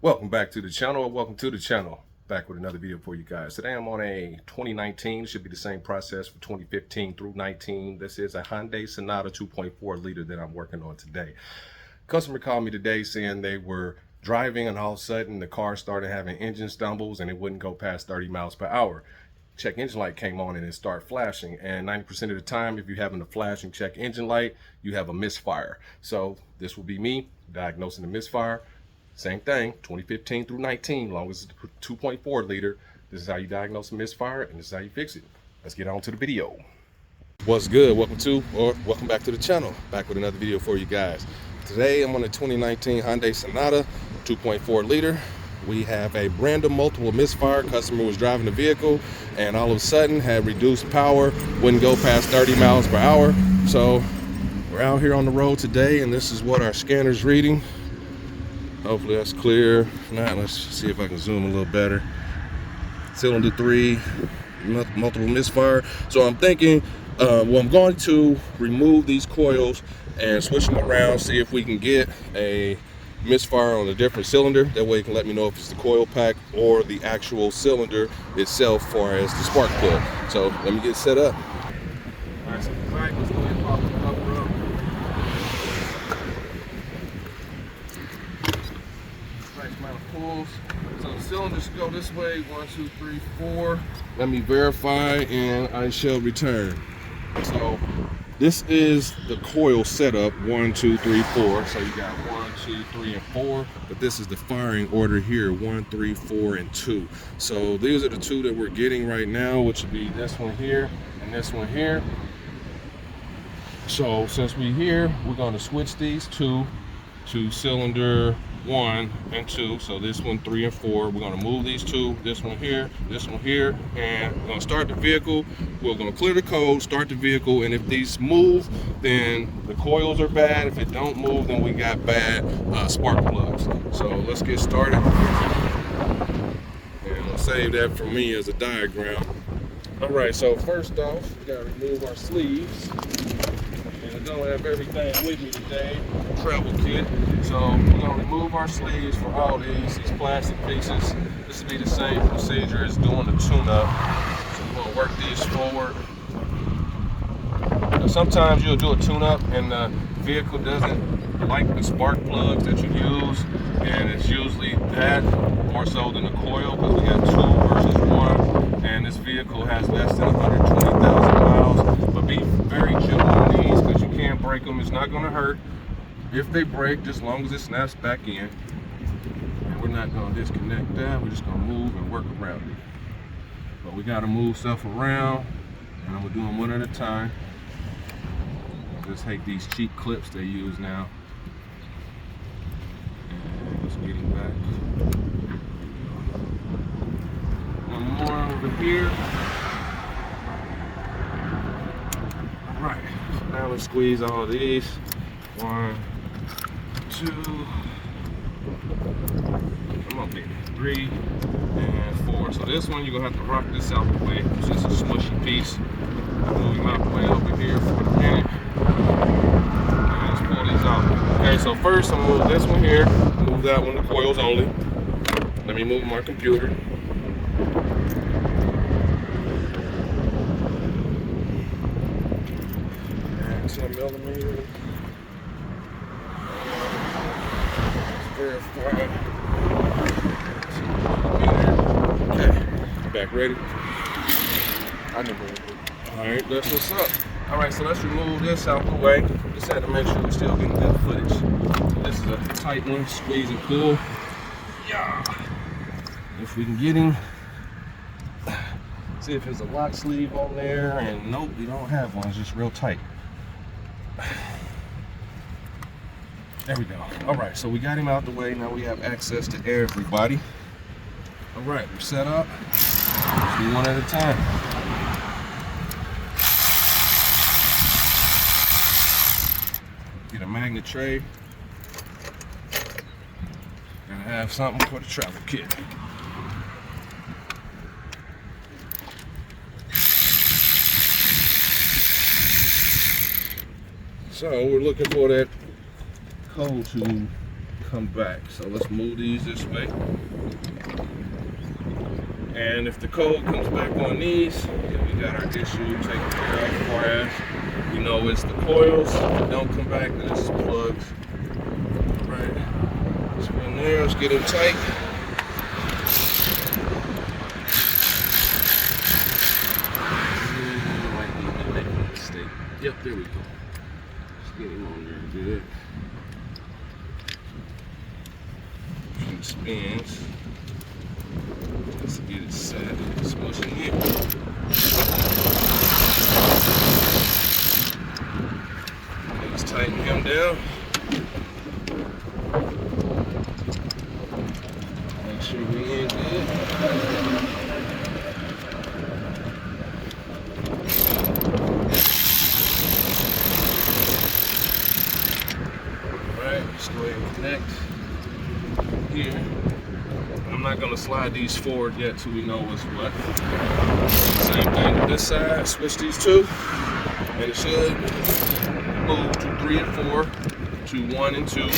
Welcome back to the channel, or welcome to the channel. Back with another video for you guys. Today I'm on a 2019, should be the same process for 2015 through 19. This is a Hyundai Sonata 2.4 liter that I'm working on today. Customer called me today saying they were driving and all of a sudden the car started having engine stumbles and it wouldn't go past 30 miles per hour. Check engine light came on and it started flashing, and 90% of the time if you're having a flashing check engine light, you have a misfire. So this will be me diagnosing the misfire. Same thing, 2015 through 19, long as it's 2.4 liter. This is how you diagnose a misfire, and this is how you fix it. Let's get on to the video. What's good? Welcome back to the channel. Back with another video for you guys. Today I'm on a 2019 Hyundai Sonata 2.4 liter. We have a random multiple misfire. Customer was driving the vehicle and all of a sudden had reduced power, wouldn't go past 30 miles per hour. So we're out here on the road today, and this is what our scanner's reading. Hopefully that's clear. If not, let's see if I can zoom a little better. Cylinder 3, multiple misfire. So I'm thinking, I'm going to remove these coils and switch them around, see if we can get a misfire on a different cylinder. That way it can let me know if it's the coil pack or the actual cylinder itself far as the spark plug. So let me get set up. All right, so let's go ahead and pop the cover up. Pulls. So the cylinders go this way, 1, 2, 3, 4. Let me verify and I shall return. So this is the coil setup, 1, 2, 3, 4. So you got 1, 2, 3, and 4, but this is the firing order here, 1, 3, 4, and 2. So these are the two that we're getting right now, which would be this one here and this one here. So since we're here, we're going to switch these two to cylinder 1 and 2. So this one, 3 and 4. We're going to move these two, this one here, and we're going to start the vehicle. We're going to clear the code, start the vehicle, and if these move, then the coils are bad. If it don't move, then we got bad spark plugs. So let's get started. And I'll save that for me as a diagram. All right, so first off, we got to remove our sleeves. I don't have everything with me today, travel kit. So we're gonna remove our sleeves for all these plastic pieces. This will be the same procedure as doing the tune-up. So we're gonna work these forward. Now, sometimes you'll do a tune-up and the vehicle doesn't like the spark plugs that you use, and it's usually that more so than the coil, because we got 2 versus 1, and this vehicle has less than 120,000 miles. But be very gentle on these, because you can't break them. It's not going to hurt if they break, just as long as it snaps back in. And we're not going to disconnect that. We're just going to move and work around it. But we got to move stuff around, and I'm going to do them one at a time. Just take these cheap clips they use now. And let's get him back. One more over here. All right, so now let's squeeze all of these. 1, 2, come on, baby, 3, and 4. So this one, you're gonna have to rock this out the way. It's just a smushy piece. I'll move him out the way over here for a minute. And let's pull these out. Okay, so first I'm gonna move this one here, move that one, the coils only. Let me move my computer. 10 millimeters. Verify. Okay, back ready. I never did. All right, that's what's up. All right, so let's remove this out the way. Just had to make sure we're still getting good footage. This is a tight one, squeeze and pull. Yeah. If we can get him. See if there's a lock sleeve on there, and nope, we don't have one. It's just real tight. There we go. All right, so we got him out the way. Now we have access to everybody. All right, we're set up. Let's do one at a time. Get a magnet tray. Gotta have something for the travel kit. So we're looking for that code to come back. So let's move these this way. And if the code comes back on these, then we got our issue taken care of. As far as we know, it's the coils. If they don't come back, then it's the plugs. All right, let's go in there, let's get them tight. Might be making a mistake. Yep, there we go. Let's get him on there good. A few spins. Let's get it set. Smushing it. Let's tighten him down. Make sure we in good. Alright, let's go ahead and connect here. I'm not going to slide these forward yet till we know what's what. Same thing with this side. Switch these two, and it should move to 3 and 4 to 1 and 2. If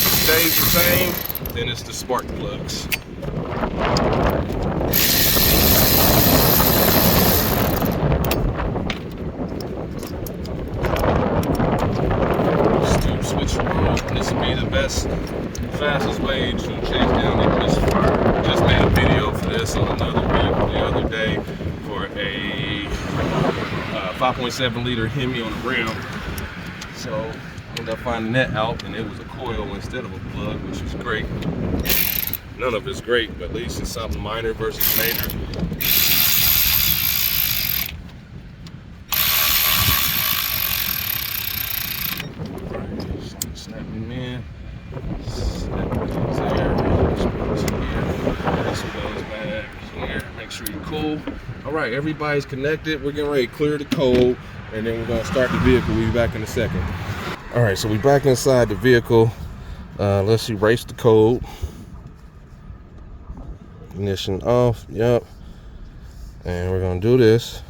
it stays the same, then it's the spark plugs. Switch around. This would be the best, fastest way to chase down a misfire. Just made a video for this on another vehicle the other day for a 5.7 liter Hemi on the rim. So ended up finding that out, and it was a coil instead of a plug, which is great. None of it's great, but at least it's something minor versus major. Snap him in. Snap these there. This one goes back here. Make sure you're cool. All right, everybody's connected. We're getting ready to clear the code, and then we're gonna start the vehicle. We'll be back in a second. All right, so we're back inside the vehicle. Let's erase the code. Ignition off. Yep. And we're gonna do this.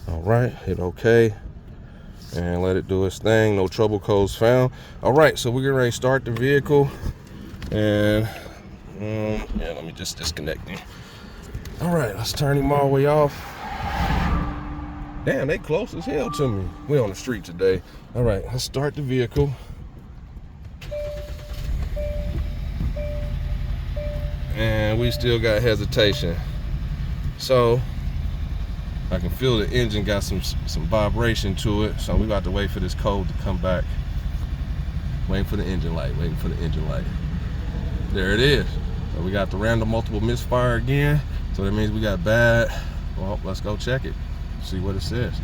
All right, hit OK. And let it do its thing. No trouble codes found. All right, so we're getting ready to start the vehicle. And yeah, let me just disconnect him. All right, let's turn him all the way off. Damn, they close as hell to me. We're on the street today. All right, let's start the vehicle. And we still got hesitation. So I can feel the engine got some vibration to it, so we about to wait for this code to come back. Waiting for the engine light, waiting for the engine light. There it is. So we got the random multiple misfire again, so that means we got bad. Well, let's go check it, see what it says.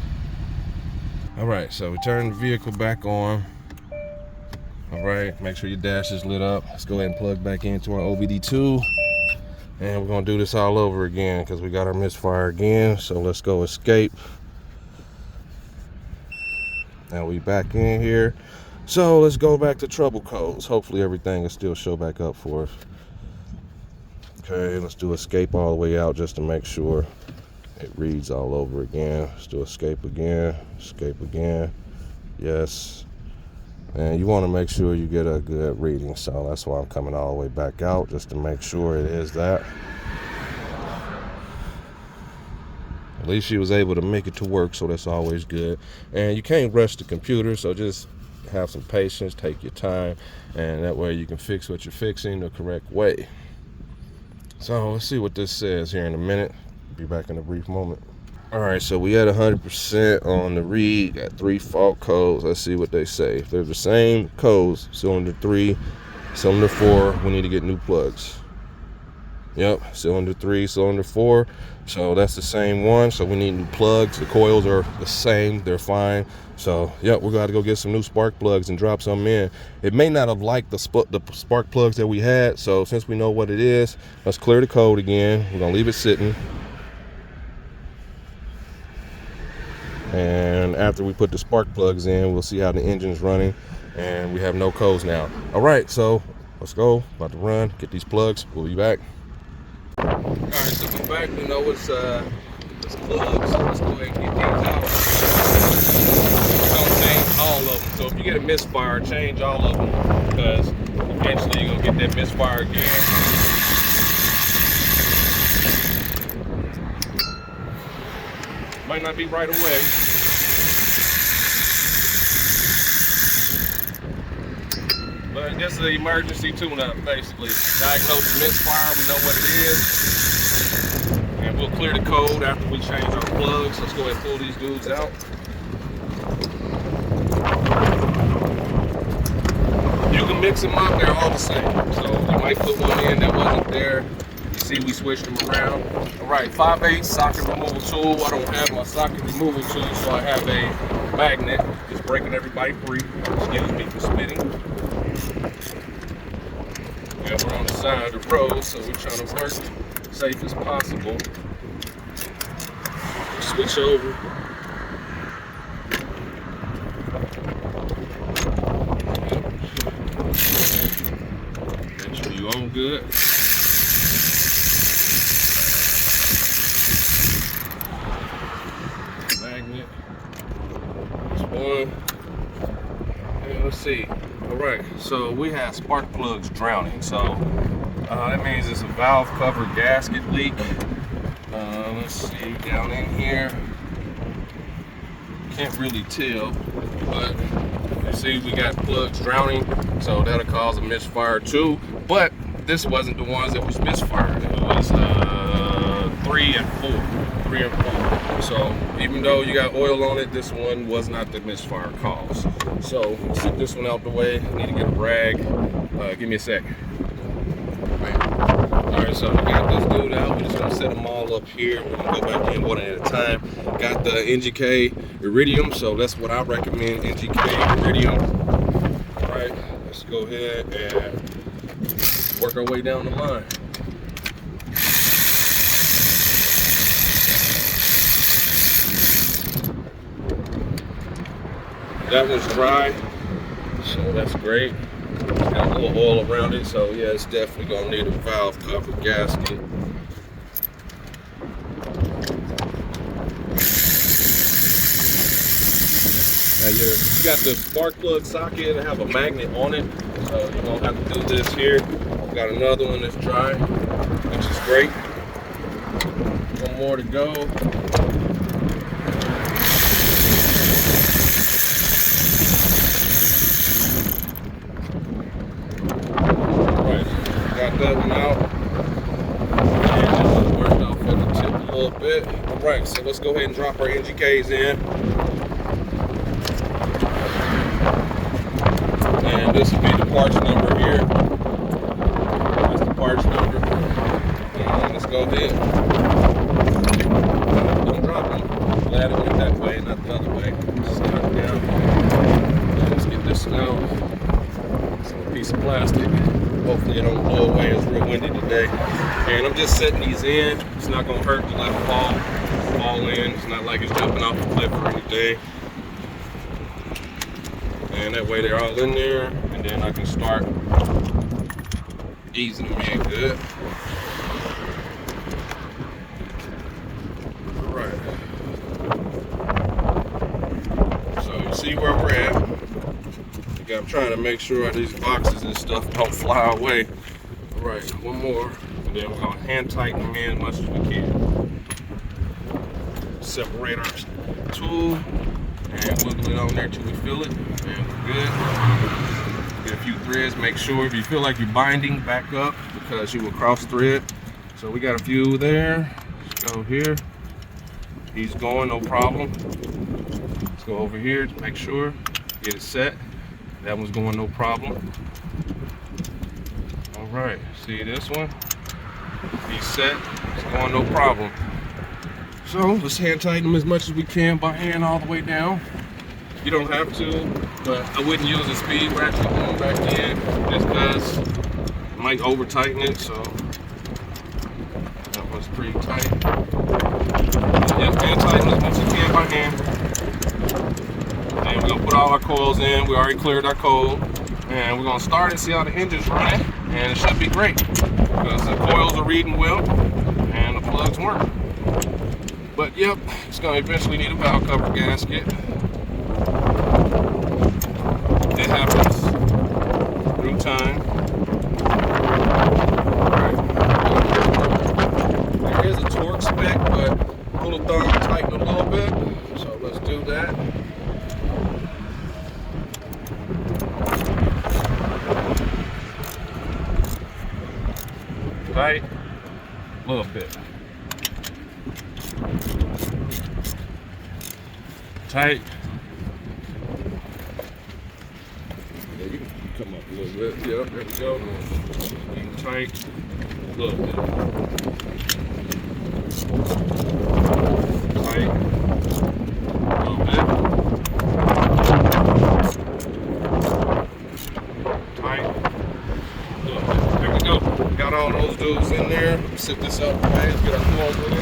All right, so we turn the vehicle back on. All right, make sure your dash is lit up. Let's go ahead and plug back into our OBD2. And we're gonna do this all over again because we got our misfire again. So let's go escape. Now we back in here. So let's go back to trouble codes. Hopefully everything will still show back up for us. Okay, let's do escape all the way out just to make sure it reads all over again. Let's do escape again, escape again. Yes. And you want to make sure you get a good reading, so that's why I'm coming all the way back out, just to make sure it is that. At least she was able to make it to work, so that's always good. And you can't rush the computer, so just have some patience, take your time, and that way you can fix what you're fixing the correct way. So let's see what this says here in a minute. Be back in a brief moment. All right, so we at 100% on the read. Got 3 fault codes. Let's see what they say. If they're the same codes, cylinder 3, cylinder 4, we need to get new plugs. Yep, cylinder 3, cylinder 4. So that's the same one. So we need new plugs. The coils are the same. They're fine. So, yep, we're going to go get some new spark plugs and drop some in. It may not have liked the spark plugs that we had. So since we know what it is, let's clear the code again. We're going to leave it sitting. And after we put the spark plugs in, we'll see how the engine's running, and we have no codes now. All right, so let's go. About to run, get these plugs. We'll be back. All right, so we're back. We know it's plugs, so let's go ahead and get these out. all of them. So if you get a misfire, change all of them, because eventually you're gonna get that misfire again. Might not be right away. But this is an emergency tune-up, basically. Diagnose the misfire, we know what it is. And we'll clear the code after we change our plugs. Let's go ahead and pull these dudes out. You can mix them up, they're all the same. So you might put one in that wasn't there. You see we switched them around. All right, 5/8 socket removal tool. I don't have my socket removal tool, so I have a magnet. Just breaking everybody free. Excuse me for spitting. Yeah, we're on the side of the road, so we're trying to work safe as possible. Switch over. Make sure you're on good. Magnet. That's one. And let's see. All right, so we have spark plugs drowning. So that means it's a valve cover gasket leak. Let's see, down in here. Can't really tell, but you see we got plugs drowning, so that'll cause a misfire too. But this wasn't the ones that was misfired. It was 3 and 4. So even though you got oil on it, this one was not the misfire cause. So sit this one out the way. I need to get a rag. Give me a sec. Alright, so we got this dude out. We're just gonna set them all up here. We're gonna go back in one at a time. Got the NGK iridium, so that's what I recommend, NGK iridium. Alright, let's go ahead and work our way down the line. That one's dry, so that's great. Got a little oil around it, so yeah, it's definitely gonna need a valve cover gasket. Now you got the spark plug socket and have a magnet on it, so you're gonna have to do this here. Got another one that's dry, which is great. One more to go. Got that one out, and it worked off at the tip a little bit. All right, so let's go ahead and drop our NGKs in. And this will be the parts number here. That's the parts number. And let's go ahead. Don't drop them. Glad it went that way, not the other way. Just knock it down. And let's get this out. It's a piece of plastic. Hopefully it don't blow away. It's real windy today. And I'm just setting these in. It's not gonna hurt to let them fall in. It's not like it's jumping off the cliff or anything. And that way they're all in there. And then I can start easing them in good. All right. So you see where we're at. I'm trying to make sure these boxes and stuff don't fly away. All right, one more, and then we're gonna hand tighten them in as much as we can. Separate our tool and wiggle it on there till we feel it, and we're good. Get a few threads, make sure if you feel like you're binding, back up because you will cross thread. So we got a few there. Let's go here. He's going, no problem. Let's go over here to make sure, get it set. That one's going no problem. All right, see this one? He's set, it's going no problem. So let's hand tighten them as much as we can by hand all the way down. You don't have to, but I wouldn't use a speed ratchet going back in just because it might over tighten it, so that one's pretty tight. Yeah, hand tighten as much as you can by hand. And we're gonna put all our coils in. We already cleared our code. And we're gonna start and see how the engine's running. And it should be great because the coils are reading well and the plugs weren't. But yep, it's gonna eventually need a valve cover gasket. happens through time. There is a torque spec, but rule of thumb, tighten a little bit. So let's do that. Tight, a little bit. Tight. Yeah, you can come up a little bit. Yeah, there we go. And tight, a little bit. Tight, a little bit. Tight, a little bit. There we go. Got all those dudes in there. Set this up, okay? Let's get our coils in it.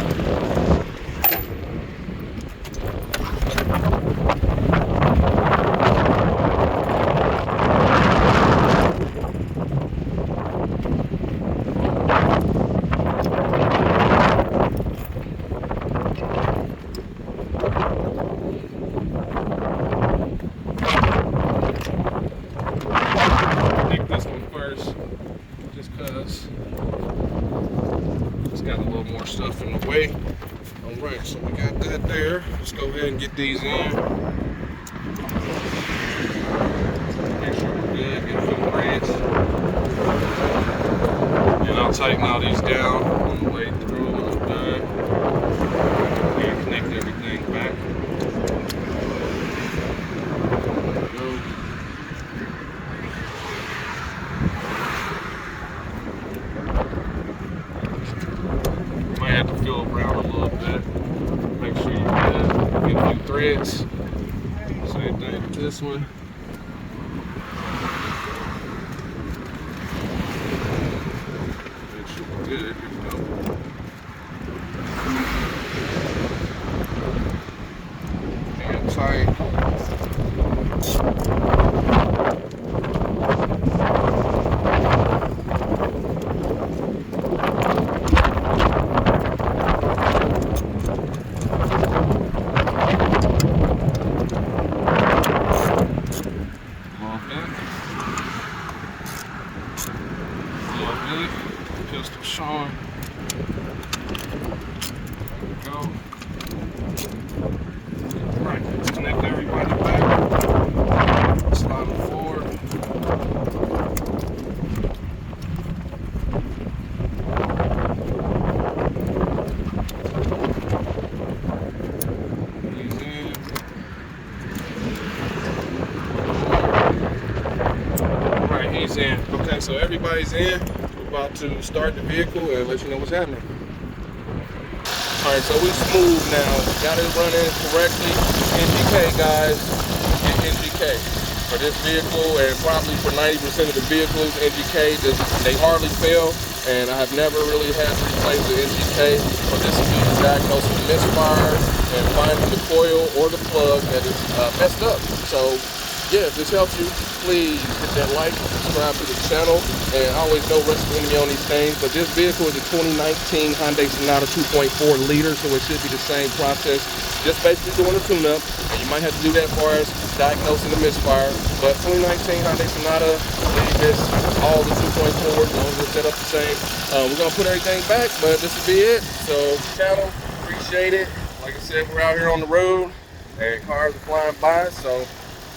It's got a little more stuff in the way. All right, so we got that there. Let's go ahead and get these in. Make sure we're good, get a few threads. And I'll tighten all these down on the way through when I'm done. And connect everything back. There we go. Might have to feel around a little bit. Make sure you're good. Get a few threads. Same thing with this one. Make sure we're good. Here we go. And tight. Good. Pistol showing. There we go. Alright, let's connect everybody back. Slide them forward. These in. Alright, he's in. Okay, so everybody's in. About to start the vehicle and let you know what's happening. All right, so we smooth now. Got it running correctly. NGK, guys. Get NGK for this vehicle, and probably for 90% of the vehicles, NGK, they hardly fail, and I have never really had to replace the NGK, but this will be diagnosing the misfire and finding the coil or the plug that is messed up. So yeah, if this helps you, please hit that like, subscribe to the channel, and I always know wrestling me on these things, but this vehicle is a 2019 Hyundai Sonata 2.4 liter, so it should be the same process, just basically doing a tune-up, and you might have to do that for us, diagnosing the misfire, but 2019 Hyundai Sonata, leave this, all the 2.4s, as long as they're set up the same. We're going to put everything back, but this will be it. So, channel, appreciate it. Like I said, we're out here on the road, and cars are flying by, so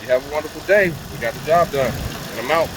you have a wonderful day. We got the job done, and I'm out.